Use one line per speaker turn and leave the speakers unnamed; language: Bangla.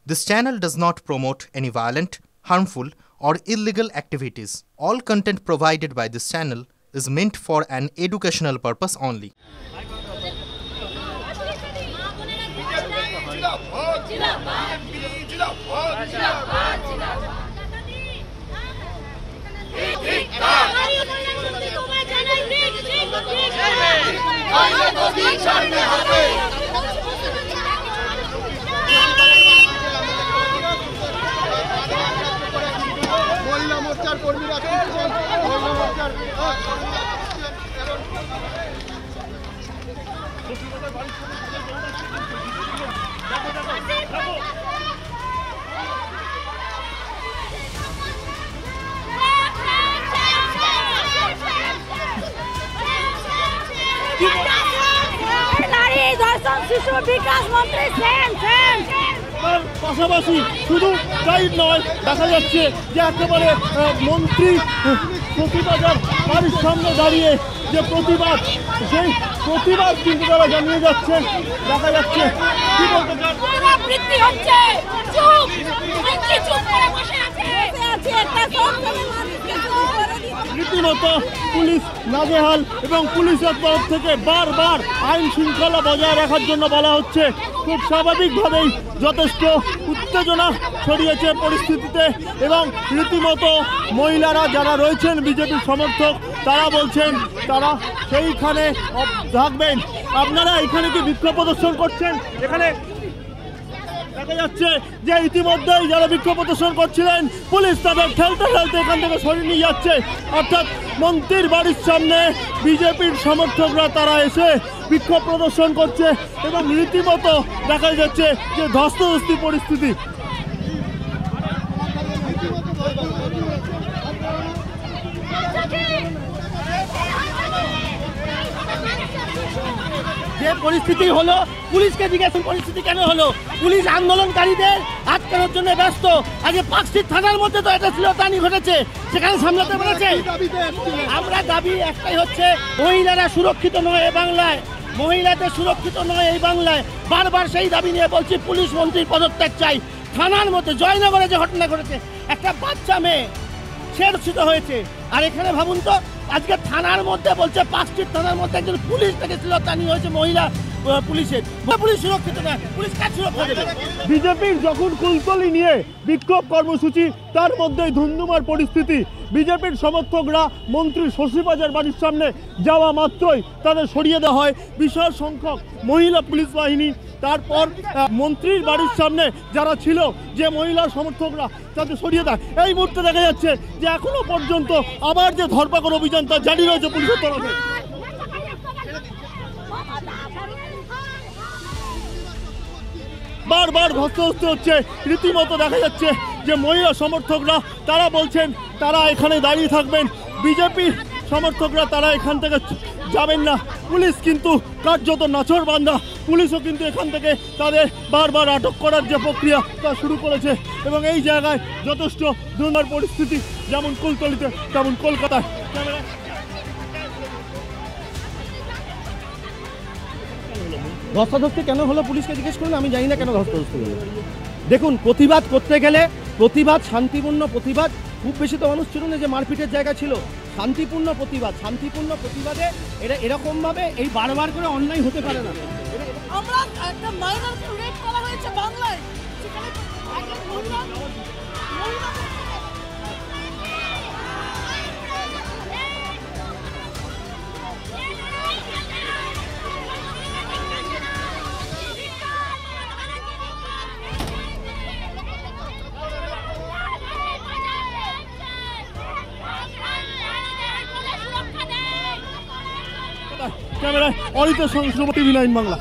This channel does not promote any violent, harmful, or illegal activities. All content provided by this channel is meant for an educational purpose only.
পাশাপাশি শুধু তাই নয়, দেখা যাচ্ছে যে একেবারে মন্ত্রী প্রতিবাদের বাড়ির সামনে দাঁড়িয়ে যে প্রতিবাদ, সেই প্রতিবাদ কিন্তু তারা জানিয়ে যাচ্ছেন। দেখা যাচ্ছে কি বলতে চান, রীতিমতো পুলিশ নাজেহাল এবং পুলিশের তরফ থেকে বারবার আইন শৃঙ্খলা বজায় রাখার জন্য বলা হচ্ছে। খুব স্বাভাবিকভাবেই যথেষ্ট উত্তেজনা ছড়িয়েছে পরিস্থিতিতে এবং রীতিমতো মহিলারা যারা রয়েছেন বিজেপির সমর্থক তারা বলছেন তারা সেইখানে থাকবেন। আপনারা এখানে কি বিক্ষোভ প্রদর্শন করছেন? এখানে দেখা যাচ্ছে যে ইতিমধ্যেই যারা বিক্ষোভ প্রদর্শন করছিলেন পুলিশ তাদের ঠেলতে ঠেলতে এখান থেকে সরিয়ে নিয়ে যাচ্ছে। অর্থাৎ মন্ত্রীর বাড়ির সামনে বিজেপির সমর্থকরা তারা এসে বিক্ষোভ প্রদর্শন করছে এবং রীতিমতো দেখা যাচ্ছে যে ধস্তাধস্তি পরিস্থিতি। যে পরিস্থিতি হলো, পুলিশকে জিজ্ঞাসা পরিস্থিতি কেন হলো, পুলিশ আন্দোলনকারীদের আটকানোর জন্য ব্যস্ত। আগে পাকশির থানার মধ্যে তো এটা ছিল তানি ঘটেছে, সেখানে সামলাতে পেরেছে। আমরা দাবি একটাই হচ্ছে, মহিলারা সুরক্ষিত নয় এই বাংলায়, মহিলাদের সুরক্ষিত নয় এই বাংলায়। বারবার সেই দাবি নিয়ে বলছি, পুলিশ মন্ত্রীর পদত্যাগ চাই। থানার মধ্যে জয়নগরে যে ঘটনা ঘটেছে, একটা বাচ্চা মেয়ে সে রক্ষিত হয়েছে, আর এখানে ভাবুন তো আজকে থানার মধ্যে বলছে পাকশির থানার মধ্যে একজন পুলিশ থেকে শ্লীলতাহানি হয়েছে মহিলা পুলিশের। পুলিশ সুরক্ষিত না, পুলিশ কাজ সুরক্ষা দেবে। বিজেপির যখন কুলতলি নিয়ে বিক্ষোভ কর্মসূচি, তার মধ্যেই ধুমধুমার পরিস্থিতি। বিজেপির সমর্থকরা মন্ত্রী শশীবাজার বাড়ির সামনে যাওয়া মাত্রই তাদের সরিয়ে দেওয়া হয় বিশাল সংখ্যক মহিলা পুলিশ বাহিনী। তারপর মন্ত্রীর বাড়ির সামনে যারা ছিল যে মহিলা সমর্থকরা তাদের সরিয়ে দেয়। এই মুহূর্তে দেখা যাচ্ছে যে এখনো পর্যন্ত আবার যে ধরপাকড় অভিযান তা জারি রয়েছে পুলিশের তরফে। বারবার ধস্তাধস্তি হচ্ছে। রীতিমতো দেখা যাচ্ছে যে মহিলা সমর্থকরা তারা বলছেন তারা এখানে দাঁড়িয়ে থাকবেন, বিজেপি সমর্থকরা তারা এখান থেকে যাবেন না। পুলিশ কিন্তু কার্যত নাছোড়বান্দা, পুলিশও কিন্তু এখান থেকে তাদের বারবার আটক করার যে প্রক্রিয়া তা শুরু করেছে এবং এই জায়গায় যথেষ্ট ধুমধার পরিস্থিতি, যেমন কুলতলিতে তেমন কলকাতায়। ধস্তাধস্তি কেন হলো পুলিশকে জিজ্ঞেস করুন, আমি জানি না কেন ধস্তাধস্তি হলো। দেখুন, প্রতিবাদ করতে গেলে প্রতিবাদ শান্তিপূর্ণ প্রতিবাদ, খুব বেশি তো মানুষ ছিল না যে মারপিটের জায়গা ছিল। শান্তিপূর্ণ প্রতিবাদ, শান্তিপূর্ণ প্রতিবাদে এটা এরকমভাবে এই বারবার করে অন্যায় হতে পারে না।
আমরা একটা মাইনরকে রেপ করা হয়েছে বাংলায়, সেখানে
ক্যামেরায় অরিতের সঙ্গে টিভি9 বাংলা।